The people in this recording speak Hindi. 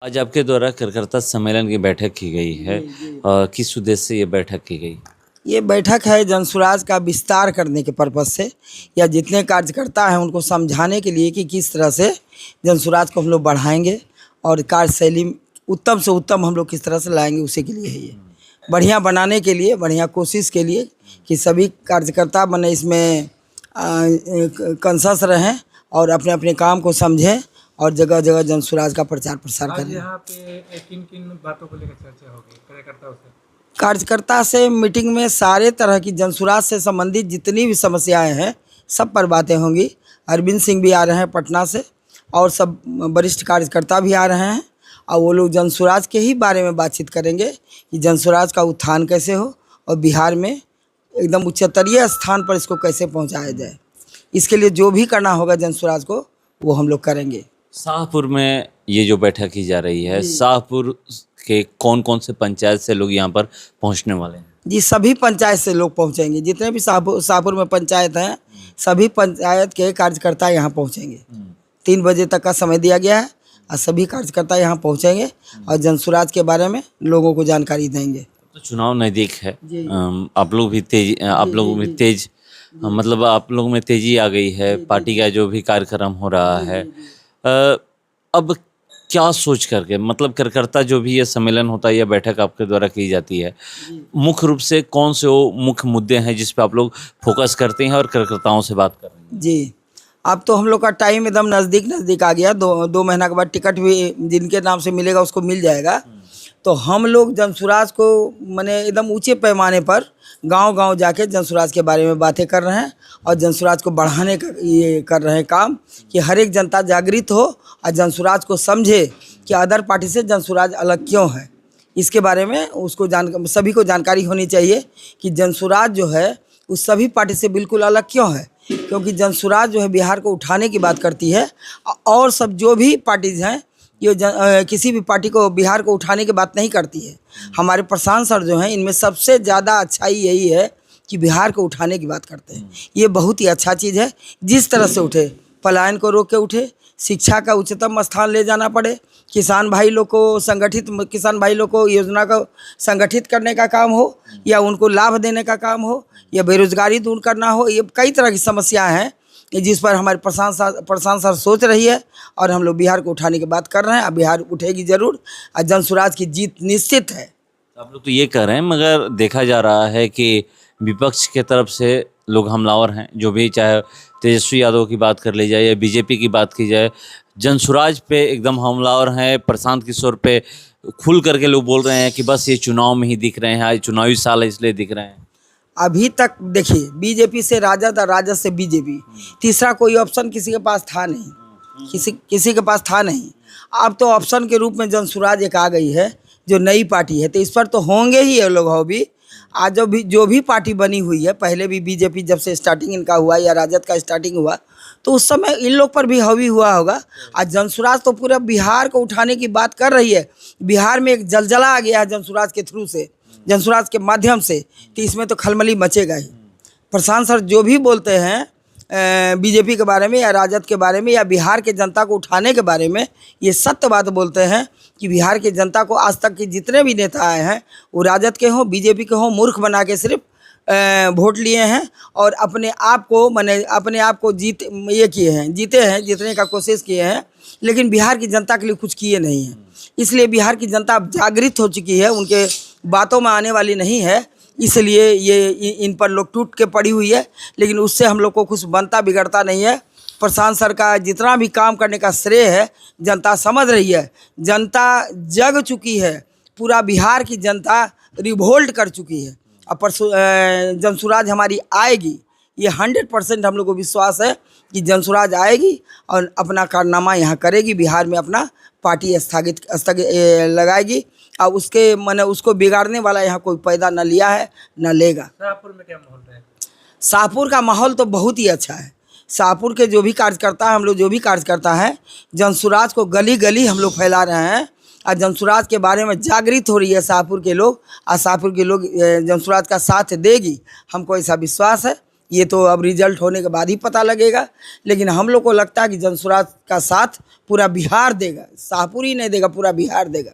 आज आपके द्वारा कार्यकर्ता सम्मेलन की बैठक की गई है। किस उद्देश्य से ये बैठक की गई? ये बैठक है जनसुराज का विस्तार करने के पर्पज़ से, या जितने कार्यकर्ता हैं उनको समझाने के लिए कि किस तरह से जनसुराज को हम लोग बढ़ाएंगे और कार्यशैली उत्तम से उत्तम हम लोग किस तरह से लाएंगे, उसी के लिए है ये। बढ़िया बनाने के लिए, बढ़िया कोशिश के लिए कि सभी कार्यकर्ता बने इसमें कंसस रहें और अपने अपने काम को समझें और जगह जगह जनसुराज का प्रचार प्रसार करें। यहाँ पे किन किन बातों को लेकर चर्चा होगी कार्यकर्ताओं से? कार्यकर्ता से मीटिंग में सारे तरह की जनसुराज से संबंधित जितनी भी समस्याएं हैं सब पर बातें होंगी। अरविंद सिंह भी आ रहे हैं पटना से और सब वरिष्ठ कार्यकर्ता भी आ रहे हैं और वो लोग जनसुराज के ही बारे में बातचीत करेंगे कि जनसुराज का उत्थान कैसे हो और बिहार में एकदम उच्चतरीय स्थान पर इसको कैसे पहुंचाया जाए। इसके लिए जो भी करना होगा जनसुराज को वो हम लोग करेंगे। शाहपुर में ये जो बैठक की जा रही है, शाहपुर के कौन कौन से पंचायत से लोग यहाँ पर पहुँचने वाले हैं? जी, सभी पंचायत से लोग पहुँचेंगे। जितने भी शाहपुर में पंचायत हैं सभी पंचायत के कार्यकर्ता यहाँ पहुँचेंगे। 3 बजे तक का समय दिया गया है और सभी कार्यकर्ता यहाँ पहुँचेंगे और जनसुराज के बारे में लोगों को जानकारी देंगे। तो चुनाव नज़दीक है, आप लोग भी तेज मतलब आप लोगों में तेजी आ गई है। पार्टी का जो भी कार्यक्रम हो रहा है, अब क्या सोच करके, मतलब कार्यकर्ता जो भी ये सम्मेलन होता है या बैठक आपके द्वारा की जाती है, मुख्य रूप से कौन से वो मुख्य मुद्दे हैं जिस पे आप लोग फोकस करते हैं और कार्यकर्ताओं से बात कर रहे हैं? जी, अब तो हम लोग का टाइम एकदम नज़दीक आ गया। दो महीना के बाद टिकट भी जिनके नाम से मिलेगा उसको मिल जाएगा। तो हम लोग जनसुराज को माने एकदम ऊंचे पैमाने पर गांव-गांव जाके जनसुराज के बारे में बातें कर रहे हैं और जनसुराज को बढ़ाने का ये कर रहे हैं काम कि हर एक जनता जागृत हो और जनसुराज को समझे कि अदर पार्टी से जनसुराज अलग क्यों है। इसके बारे में उसको सभी को जानकारी होनी चाहिए कि जनसुराज जो है उस सभी पार्टी से बिल्कुल अलग क्यों है, क्योंकि जनसुराज जो है बिहार को उठाने की बात करती है और सब जो भी पार्टीज़ हैं ये किसी भी पार्टी को बिहार को उठाने की बात नहीं करती है। हमारे प्रशांत सर जो हैं इनमें सबसे ज़्यादा अच्छाई यही है कि बिहार को उठाने की बात करते हैं। ये बहुत ही अच्छा चीज़ है। जिस तरह से उठे, पलायन को रोक के उठे, शिक्षा का उच्चतम स्थान ले जाना पड़े, किसान भाई लोग को योजना को संगठित करने का काम हो या उनको लाभ देने का काम हो या बेरोजगारी दूर करना हो, ये कई तरह की समस्याएं हैं जिस पर हमारे प्रशांत सर सोच रही है और हम लोग बिहार को उठाने की बात कर रहे हैं। अब बिहार उठेगी जरूर और जनसुराज की जीत निश्चित है। आप लोग तो ये कर रहे हैं, मगर देखा जा रहा है कि विपक्ष के तरफ से लोग हमलावर हैं। जो भी, चाहे तेजस्वी यादव की बात कर ली जाए या बीजेपी की बात की जाए, जनसुराज पे एकदम हमलावर हैं। प्रशांत किशोर पे खुल करके लोग बोल रहे हैं कि बस ये चुनाव में ही दिख रहे हैं, चुनावी साल है इसलिए दिख रहे हैं। अभी तक देखिए, बीजेपी से राजद और राजद से बीजेपी, तीसरा कोई ऑप्शन किसी के पास था नहीं, किसी के पास था नहीं। अब तो ऑप्शन के रूप में जनसुराज एक आ गई है जो नई पार्टी है, तो इस पर तो होंगे ही ये लोग। हो भी आज जो भी पार्टी बनी हुई है, पहले भी बीजेपी जब से स्टार्टिंग इनका हुआ या राजद का स्टार्टिंग हुआ तो उस समय इन लोग पर भी हावी हुआ होगा। आज जनसुराज तो पूरा बिहार को उठाने की बात कर रही है। बिहार में एक जलजला आ गया है जनसुराज के थ्रू से, जनसुराज के माध्यम से, तो इसमें तो खलबली मचेगा ही। प्रशांत सर जो भी बोलते हैं बीजेपी के बारे में या राजद के बारे में या बिहार के जनता को उठाने के बारे में, ये सत्य बात बोलते हैं कि बिहार के जनता को आज तक के जितने भी नेता आए हैं वो राजद के हों बीजेपी के हों, मूर्ख बना के सिर्फ वोट लिए हैं और अपने आप को जीते हैं, जीतने का कोशिश किए हैं, लेकिन बिहार की जनता के लिए कुछ किए नहीं हैं। इसलिए बिहार की जनता अब जागृत हो चुकी है, उनके बातों में आने वाली नहीं है। इसलिए ये इन पर लोग टूट के पड़ी हुई है, लेकिन उससे हम लोग को कुछ बनता बिगड़ता नहीं है। प्रशांत सर का जितना भी काम करने का श्रेय है जनता समझ रही है। जनता जग चुकी है, पूरा बिहार की जनता रिवोल्ट कर चुकी है। अब जनसुराज हमारी आएगी, ये 100% हम लोग को विश्वास है कि जनसुराज आएगी और अपना कारनामा यहाँ करेगी, बिहार में अपना पार्टी स्थगित लगाएगी और उसको बिगाड़ने वाला यहाँ कोई पैदा न लिया है न लेगा। शाहपुर में क्या माहौल है? शाहपुर का माहौल तो बहुत ही अच्छा है। शाहपुर के जो भी कार्यकर्ता हैं जनसुराज को गली गली हम लोग फैला रहे हैं और जनसुराज के बारे में जागृत हो रही है शाहपुर के लोग, और शाहपुर के लोग जनसुराज का साथ देगी, हमको ऐसा विश्वास है। ये तो अब रिजल्ट होने के बाद ही पता लगेगा, लेकिन हम लोग को लगता है कि जनसुराज का साथ पूरा बिहार देगा, शाहपुर ही नहीं देगा, पूरा बिहार देगा।